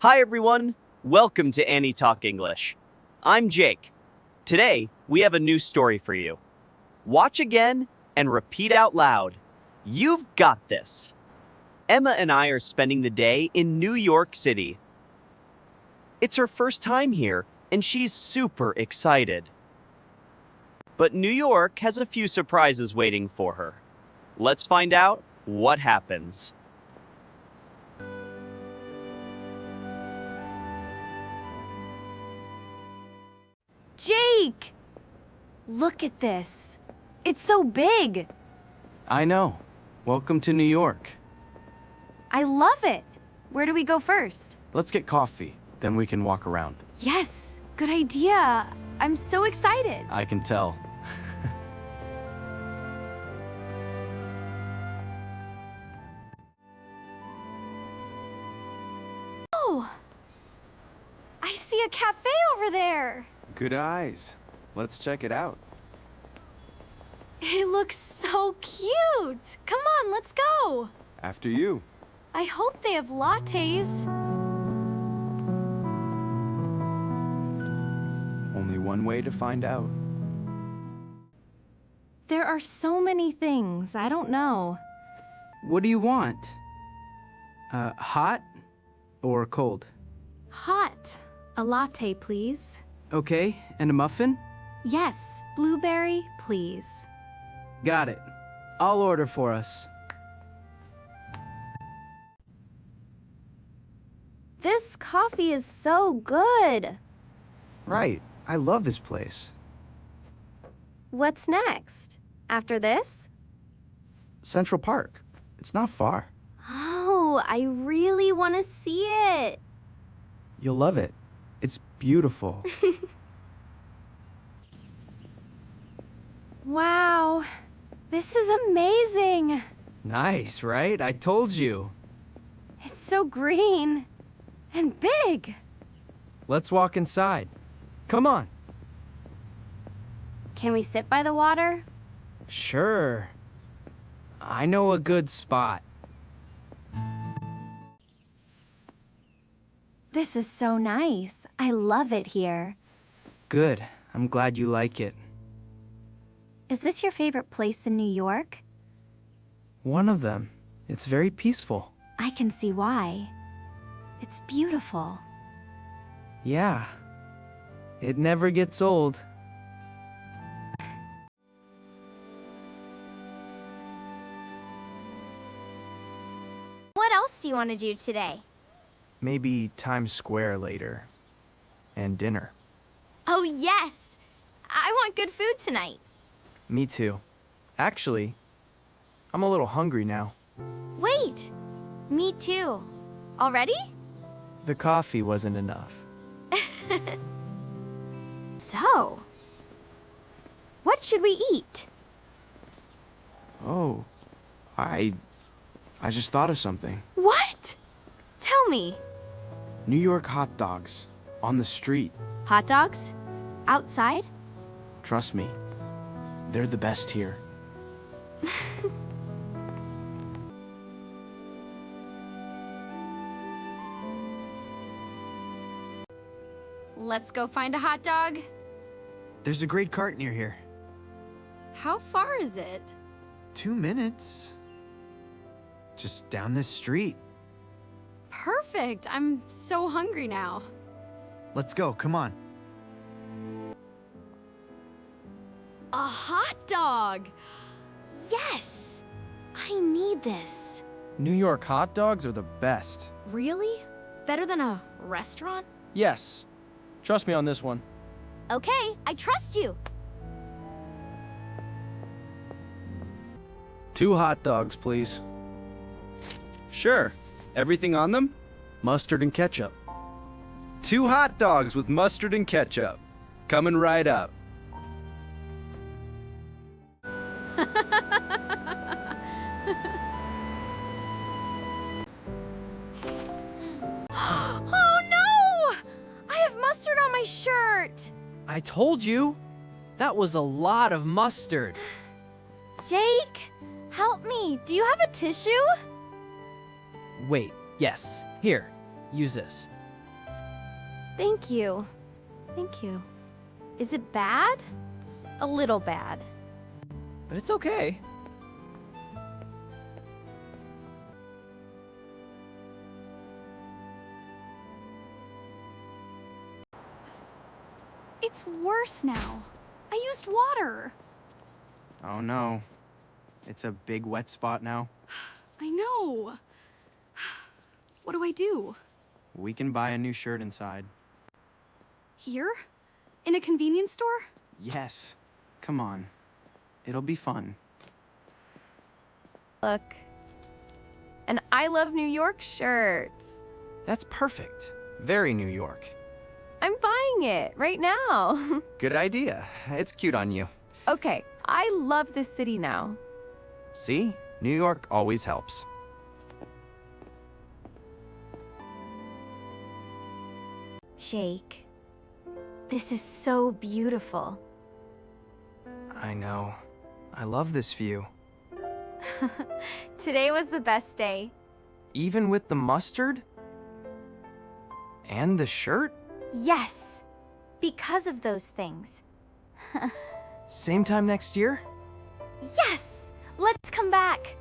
Hi everyone, welcome to AnyTalk English. I'm Jake. Today, we have a new story for you. Watch again and repeat out loud. You've got this. Emma and I are spending the day in New York City. It's her first time here, and she's super excited. But New York has a few surprises waiting for her. Let's find out what happens. Jake! Look at this. It's so big. I know. Welcome to New York. I love it. Where do we go first? Let's get coffee, then we can walk around. Yes, good idea. I'm so excited. I can tell. Oh! I see a cafe over there. Good eyes. Let's check it out. It looks so cute. Come on, let's go. After you. I hope they have lattes. Only one way to find out. There are so many things. I don't know. What do you want? Hot or cold? Hot. A latte, please. Okay, and a muffin? Yes, blueberry, please. Got it. I'll order for us. This coffee is so good. Right. I love this place. What's next? After this? Central Park. It's not far. Oh, I really want to see it. You'll love it. It's beautiful. Wow, this is amazing. Nice, right? I told you. It's so green and big. Let's walk inside. Come on. Can we sit by the water? Sure. I know a good spot. This is so nice. I love it here. Good. I'm glad you like it. Is this your favorite place in New York? One of them. It's very peaceful. I can see why. It's beautiful. Yeah. It never gets old. What else do you want to do today? Maybe Times Square later. And dinner. Oh, yes! I want good food tonight. Me too. Actually, I'm a little hungry now. Wait! Me too. Already? The coffee wasn't enough. So, what should we eat? Oh, I just thought of something. What? Tell me. New York hot dogs. On the street. Hot dogs? Outside? Trust me. They're the best here. Let's go find a hot dog. There's a great cart near here. How far is it? 2 minutes. Just down this street. Perfect. I'm so hungry now. Let's go, come on. A hot dog! Yes! I need this. New York hot dogs are the best. Really? Better than a restaurant? Yes. Trust me on this one. Okay, I trust you. 2 hot dogs, please. Sure. Everything on them? Mustard and ketchup. 2 hot dogs with mustard and ketchup. Coming right up. Oh no! I have mustard on my shirt. I told you. That was a lot of mustard. Jake, help me. Do you have a tissue? Wait, yes. Here, use this. Thank you. Thank you. Is it bad? It's a little bad. But it's okay. It's worse now. I used water. Oh no. It's a big wet spot now. I know. What do I do? We can buy a new shirt inside. Here? In a convenience store? Yes. Come on. It'll be fun. Look. An I Love New York shirt. That's perfect. Very New York. I'm buying it right now. Good idea. It's cute on you. Okay, I love this city now. See? New York always helps. Jake, this is so beautiful. I know. I love this view. Today was the best day. Even with the mustard? And the shirt? Yes, because of those things. Same time next year? Yes! Let's come back.